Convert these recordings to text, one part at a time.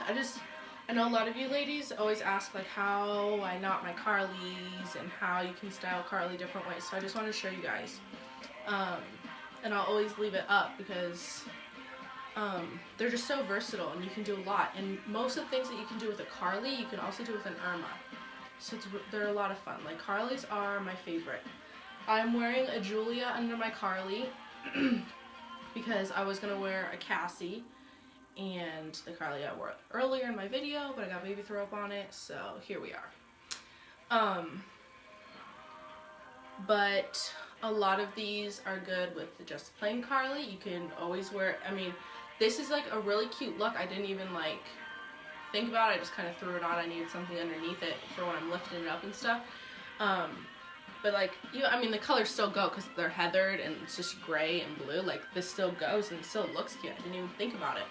I know a lot of you ladies always ask like how I knot my Carlys and how you can style Carly different ways. So I just want to show you guys. And I'll always leave it up because they're just so versatile and you can do a lot. And most of the things that you can do with a Carly, you can also do with an Irma. So they're a lot of fun. Like Carlys are my favorite. I'm wearing a Julia under my Carly because I was going to wear a Cassie. And the Carly I wore earlier in my video, but I got baby throw up on it, so here we are. But a lot of these are good with just plain Carly. You can always wear, I mean, this is like a really cute look. I didn't even like think about it. I just kind of threw it on. I needed something underneath it for when I'm lifting it up and stuff. But like, I mean, the colors still go because they're heathered and it's just gray and blue. Like this still goes and it still looks cute. I didn't even think about it.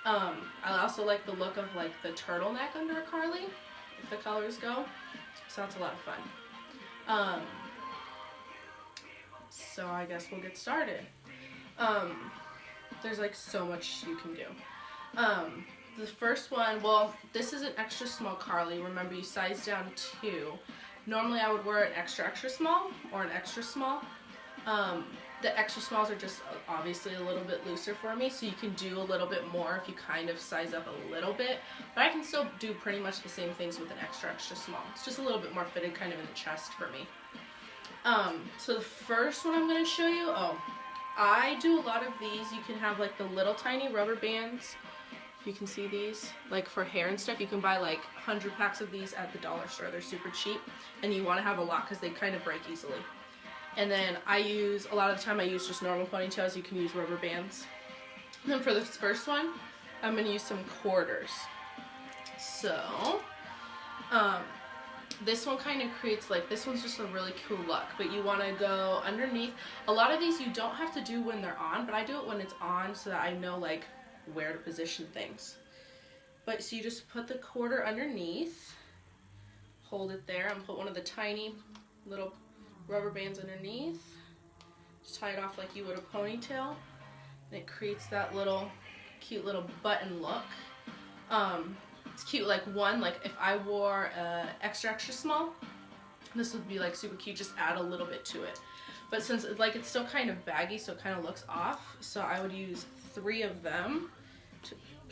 I also like the look of like the turtleneck under a Carly, if the colors go. So that's a lot of fun. So I guess we'll get started. There's like so much you can do. The first one, well, this is an extra small Carly. Remember, you size down 2. Normally I would wear an extra small or an extra small. The extra smalls are just obviously a little bit looser for me, so you can do a little bit more if you kind of size up a little bit. But I can still do pretty much the same things with an extra small. It's just a little bit more fitted kind of in the chest for me. So the first one I'm going to show you, I do a lot of these. You can have like the little tiny rubber bands. You can see these, like for hair and stuff. You can buy like 100 packs of these at the dollar store. They're super cheap, and you want to have a lot because they kind of break easily. And then a lot of the time I use just normal ponytails. You can use rubber bands. And then for this first one, I'm going to use some quarters. So, this one kind of creates like, this one's just a really cool look, but you want to go underneath. A lot of these you don't have to do when they're on, but I do it when it's on so that I know like where to position things. But so you just put the quarter underneath, hold it there, and put one of the tiny little rubber bands underneath. Just tie it off like you would a ponytail, and it creates that little cute little button look. It's cute, like if I wore extra small, this would be like super cute. Just add a little bit to it. But since like it's still kind of baggy, so it kind of looks off, so I would use 3 of them,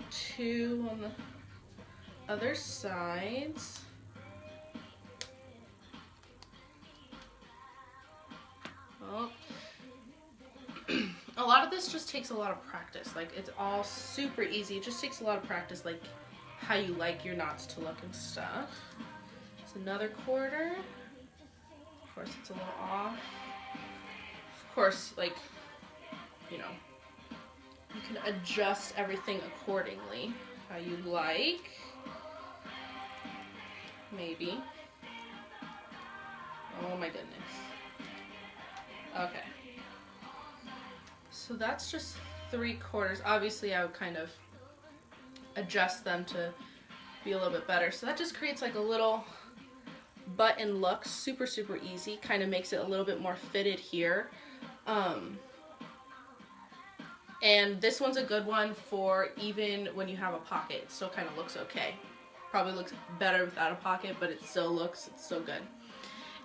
2 on the other sides. A lot of this just takes a lot of practice. Like it's all super easy. It just takes a lot of practice, like how you like your knots to look and stuff. It's another quarter. Of course, it's a little off. Of course, like, you know, you can adjust everything accordingly, how you like. Maybe. Oh my goodness. Okay. So that's just 3/4. Obviously, I would kind of adjust them to be a little bit better. So that just creates like a little button look. Super, super easy. Kind of makes it a little bit more fitted here. And this one's a good one for even when you have a pocket. It still kind of looks okay. Probably looks better without a pocket, but it's so good.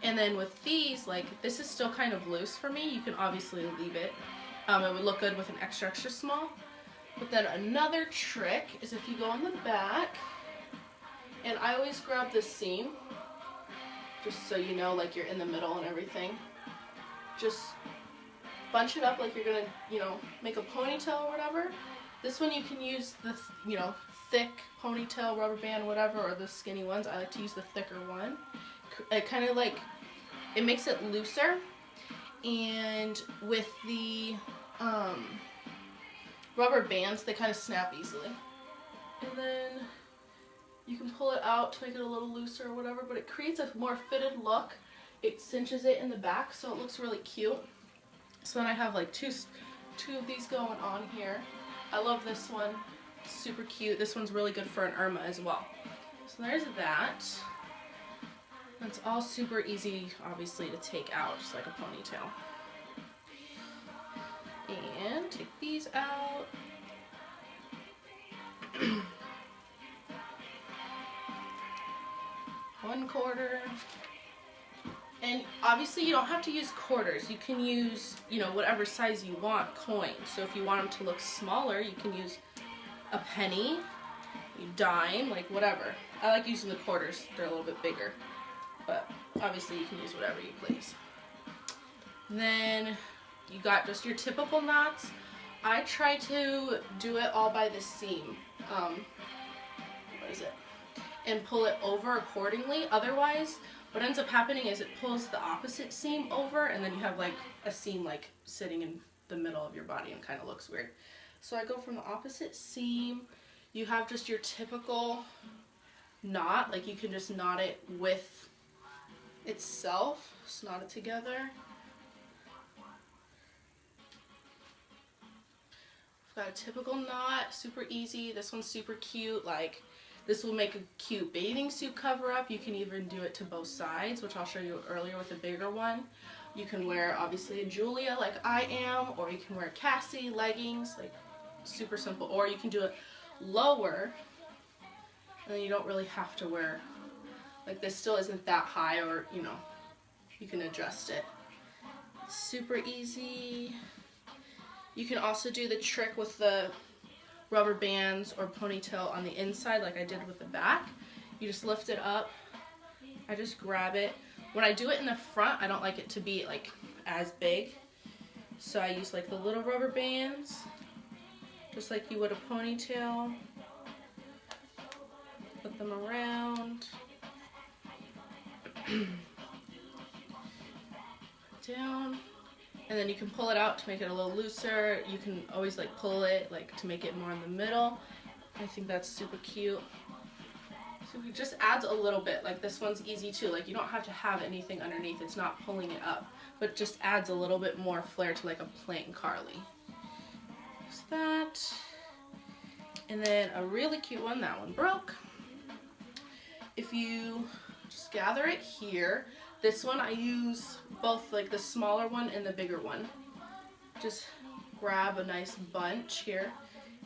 And then with these, like, this is still kind of loose for me. You can obviously leave it. It would look good with an extra small. But then another trick is if you go on the back, and I always grab this seam, just so you know, like you're in the middle and everything. Just bunch it up like you're gonna, you know, make a ponytail or whatever. This one you can use the, you know, thick ponytail rubber band, whatever, or the skinny ones. I like to use the thicker one. It kind of like, it makes it looser, and with the rubber bands, they kind of snap easily. And then you can pull it out to make it a little looser or whatever, but it creates a more fitted look. It cinches it in the back, so it looks really cute. So then I have like two of these going on here. I love this one. It's super cute. This one's really good for an Irma as well. So there's that. It's all super easy, obviously, to take out, just like a ponytail. And take these out. 1/4. And obviously you don't have to use quarters. You can use, you know, whatever size you want coins. So if you want them to look smaller, you can use a penny, a dime, like whatever. I like using the quarters. They're a little bit bigger. But obviously you can use whatever you please. Then you got just your typical knots. I try to do it all by the seam. What is it? And pull it over accordingly. Otherwise, what ends up happening is it pulls the opposite seam over, and then you have like a seam like sitting in the middle of your body and kind of looks weird. So I go from the opposite seam. You have just your typical knot, like you can just knot it with itself. Just knot it together. I've got a typical knot, super easy. This one's super cute. Like, this will make a cute bathing suit cover up. You can even do it to both sides, which I'll show you earlier with a bigger one. You can wear obviously a Julia like I am, or you can wear Cassie leggings, like super simple. Or you can do it lower, and then you don't really have to wear, like this still isn't that high, or you know, you can adjust it. Super easy. You can also do the trick with the rubber bands or ponytail on the inside like I did with the back. You just lift it up. I just grab it. When I do it in the front, I don't like it to be like as big. So I use like the little rubber bands, just like you would a ponytail. Put them around. Down. And then you can pull it out to make it a little looser. You can always like pull it like to make it more in the middle. I think that's super cute. So it just adds a little bit. Like this one's easy too. Like you don't have to have anything underneath. It's not pulling it up, but it just adds a little bit more flair to like a plain Carly. There's that. And then a really cute one. That one broke. If you just gather it here. This one I use both like the smaller one and the bigger one. Just grab a nice bunch here.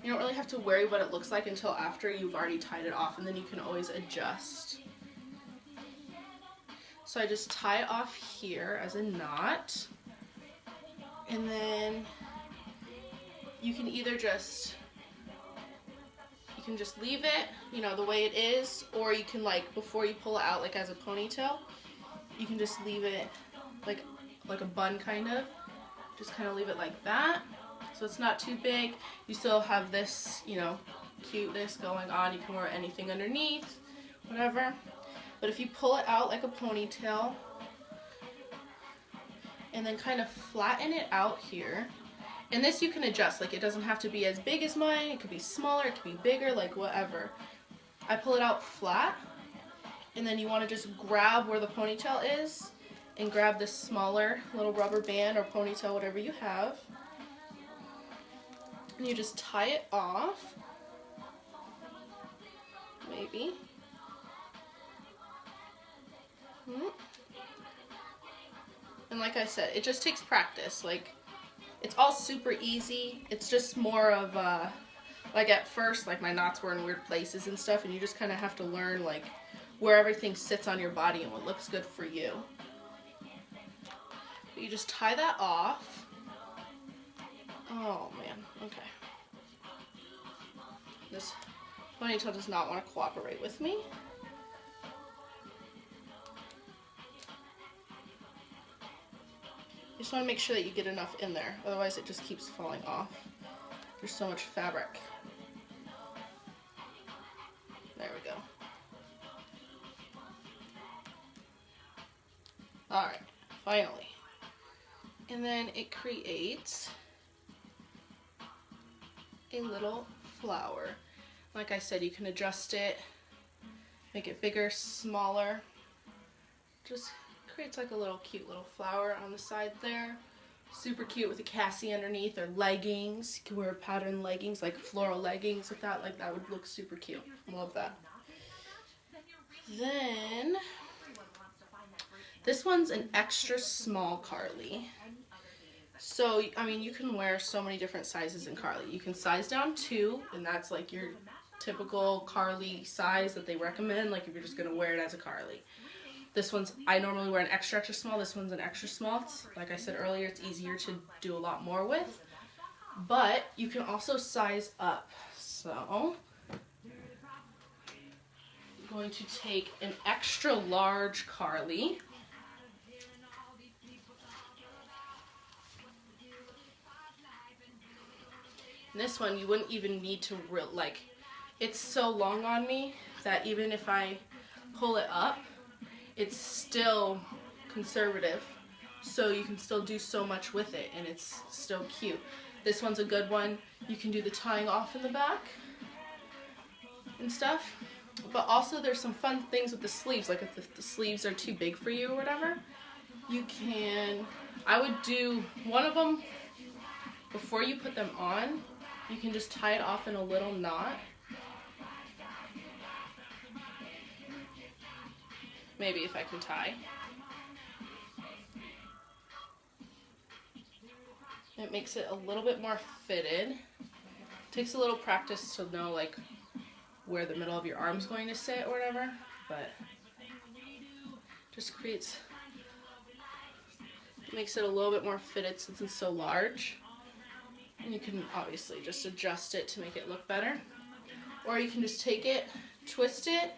You don't really have to worry what it looks like until after you've already tied it off, and then you can always adjust. So I just tie it off here as a knot, and then you can either just leave it, you know, the way it is, or you can like before you pull it out like as a ponytail, you can just leave it like a bun kind of. Just kind of leave it like that. So it's not too big. You still have this, you know, cuteness going on. You can wear anything underneath, whatever. But if you pull it out like a ponytail and then kind of flatten it out here, and this you can adjust. Like it doesn't have to be as big as mine. It could be smaller, it could be bigger, like whatever. I pull it out flat. And then you want to just grab where the ponytail is and grab this smaller little rubber band or ponytail, whatever you have. And you just tie it off. Maybe. And like I said, it just takes practice. Like, it's all super easy. It's just more of like at first, like my knots were in weird places and stuff, and you just kind of have to learn like where everything sits on your body and what looks good for you. But you just tie that off. Oh man, okay. This ponytail does not want to cooperate with me. You just want to make sure that you get enough in there, otherwise it just keeps falling off. There's so much fabric. There we go. Alright, finally. And then it creates a little flower. Like I said, you can adjust it, make it bigger, smaller. Just creates like a little cute little flower on the side there. Super cute with a Cassie underneath, or leggings. You can wear patterned leggings, like floral leggings with that. Like that would look super cute. Love that. Then this one's an extra small Carly. So, I mean, you can wear so many different sizes in Carly. You can size down 2, and that's like your typical Carly size that they recommend, like if you're just going to wear it as a Carly. This one's, I normally wear an extra small. This one's an extra small. It's, like I said earlier, it's easier to do a lot more with. But you can also size up. So I'm going to take an extra large Carly. And this one, you wouldn't even need to it's so long on me that even if I pull it up, it's still conservative. So you can still do so much with it, and it's still cute. This one's a good one. You can do the tying off in the back and stuff. But also there's some fun things with the sleeves, like if the sleeves are too big for you or whatever, you can, I would do one of them before you put them on. You can just tie it off in a little knot. Maybe if I can tie. It makes it a little bit more fitted. Takes a little practice to know like where the middle of your arm's going to sit or whatever, but just creates, makes it a little bit more fitted since it's so large. And you can obviously just adjust it to make it look better. Or you can just take it, twist it,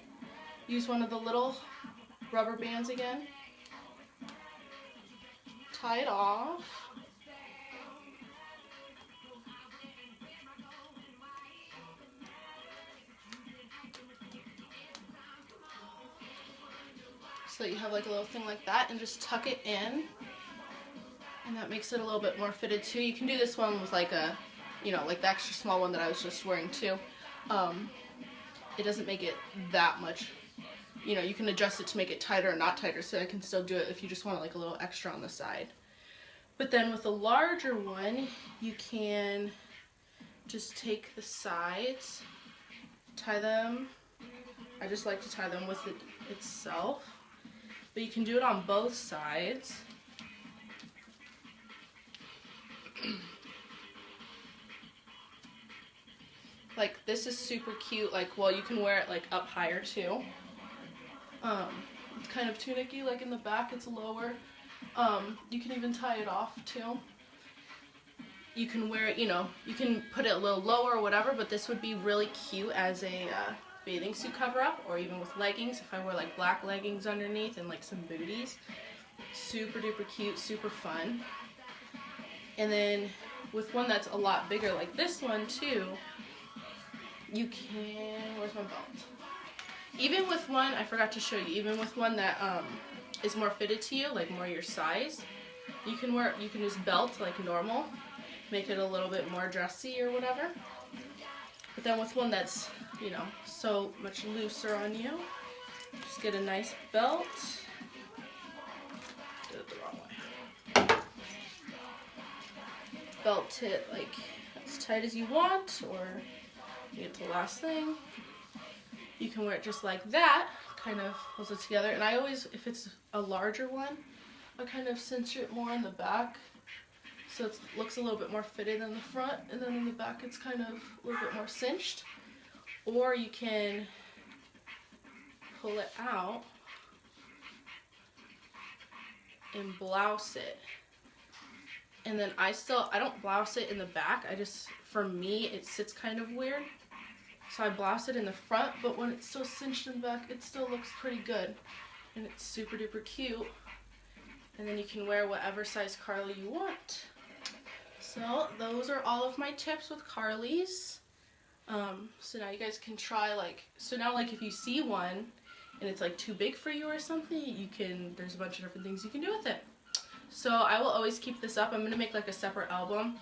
use one of the little rubber bands again, tie it off. So you have like a little thing like that, and just tuck it in. And that makes it a little bit more fitted too. You can do this one with like a, you know, like the extra small one that I was just wearing too. It doesn't make it that much, you know, you can adjust it to make it tighter or not tighter, so I can still do it if you just want like a little extra on the side. But then with a larger one, you can just take the sides, tie them. I just like to tie them with it itself. But you can do it on both sides. Like this is super cute, like, well, you can wear it like up higher too. It's kind of tunicky, like in the back it's lower. You can even tie it off too. You can wear it, you know, you can put it a little lower or whatever, but this would be really cute as a bathing suit cover up, or even with leggings if I wear like black leggings underneath and like some booties. Super duper cute, super fun. And then with one that's a lot bigger like this one too, you can, where's my belt? Even with one, I forgot to show you, even with one that is more fitted to you, like more your size, you can wear, you can just belt like normal, make it a little bit more dressy or whatever. But then with one that's, you know, so much looser on you, just get a nice belt. Did it the wrong way. Belt it like as tight as you want, or you get to the last thing. You can wear it just like that, kind of holds it together. And I always, if it's a larger one, I kind of cinch it more in the back, so it looks a little bit more fitted in the front, and then in the back it's kind of a little bit more cinched. Or you can pull it out and blouse it. And then I don't blouse it in the back, I just, for me, it sits kind of weird. So I blouse it in the front, but when it's still cinched in the back, it still looks pretty good. And it's super duper cute. And then you can wear whatever size Carly you want. So those are all of my tips with Carlys. So now you guys can try like, so now like if you see one and it's like too big for you or something, you can, there's a bunch of different things you can do with it. So I will always keep this up. I'm going to make like a separate album